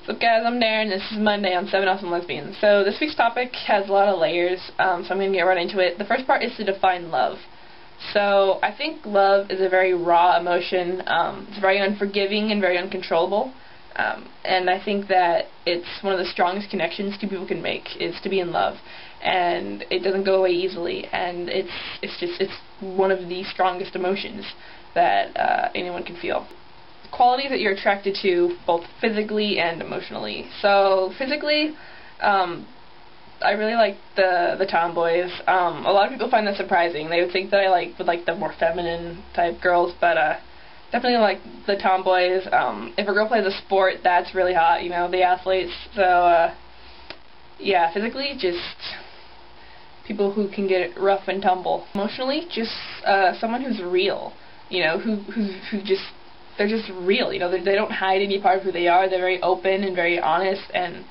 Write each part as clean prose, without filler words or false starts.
So guys, I'm Darren, this is Monday on 7 Awesome Lesbians. So this week's topic has a lot of layers, so I'm going to get right into it. The first part is to define love. So I think love is a very raw emotion. It's very unforgiving and very uncontrollable. And I think that it's one of the strongest connections two people can make, is to be in love. And it doesn't go away easily, and it's one of the strongest emotions that anyone can feel. Qualities that you're attracted to, both physically and emotionally. So physically, I really like the tomboys. A lot of people find that surprising. They would think that I would like the more feminine type girls, but definitely like the tomboys. If a girl plays a sport, that's really hot, you know, the athletes. So yeah, physically, just people who can get rough and tumble. Emotionally, just someone who's real, you know, they're just real, you know, they don't hide any part of who they are. They're very open and very honest, and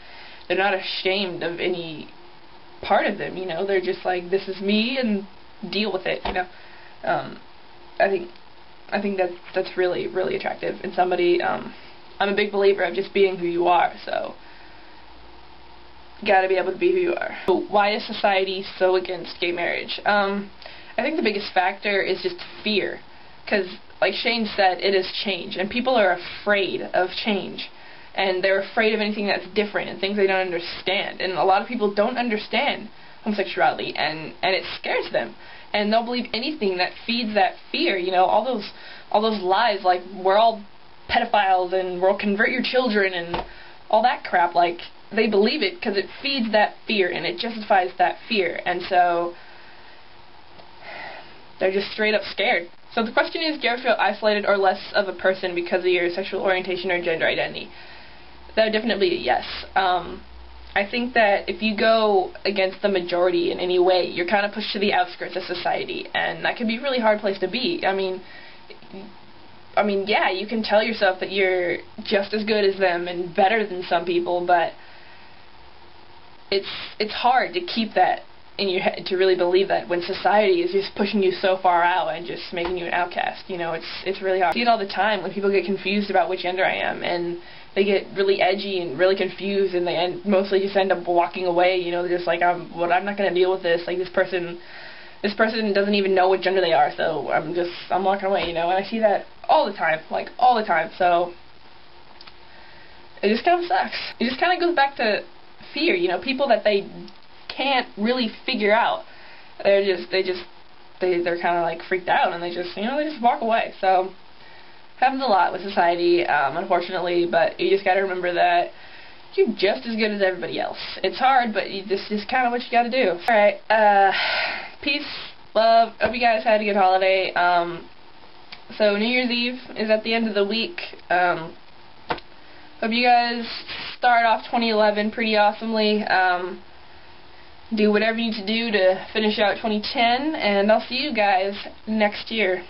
they're not ashamed of any part of them, you know. They're just like, this is me, and deal with it, you know. I think that's really, really attractive in somebody. I'm a big believer of just being who you are, so gotta be able to be who you are. So why is society so against gay marriage? I think the biggest factor is just fear, because like Shane said, it is change, and people are afraid of change, and they're afraid of anything that's different and things they don't understand, and a lot of people don't understand homosexuality, and it scares them, and they'll believe anything that feeds that fear, you know, all those lies, like we're all pedophiles and we'll convert your children and all that crap. Like, they believe it because it feeds that fear and it justifies that fear, and so they're just straight up scared. So the question is, do you ever feel isolated or less of a person because of your sexual orientation or gender identity? That would definitely be a yes. I think that if you go against the majority in any way, you're kind of pushed to the outskirts of society, and that can be a really hard place to be. I mean, yeah, you can tell yourself that you're just as good as them and better than some people, but it's hard to keep that in your head, to really believe that, when society is just pushing you so far out and just making you an outcast. You know, it's really hard. I see it all the time when people get confused about which gender I am, and they get really edgy and really confused, and they mostly just end up walking away. You know, they're just like, I'm not going to deal with this. Like, this person doesn't even know what gender they are, so I'm walking away, you know. And I see that all the time, like all the time. So it just kind of sucks. It just kind of goes back to fear, you know, people that they can't really figure out. They're kind of like freaked out, and they just walk away. So happens a lot with society, unfortunately, but you just got to remember that you're just as good as everybody else. It's hard, but this is kind of what you got to do. Alright, peace, love, hope you guys had a good holiday. So New Year's Eve is at the end of the week. Hope you guys start off 2011 pretty awesomely. Do whatever you need to do to finish out 2010, and I'll see you guys next year.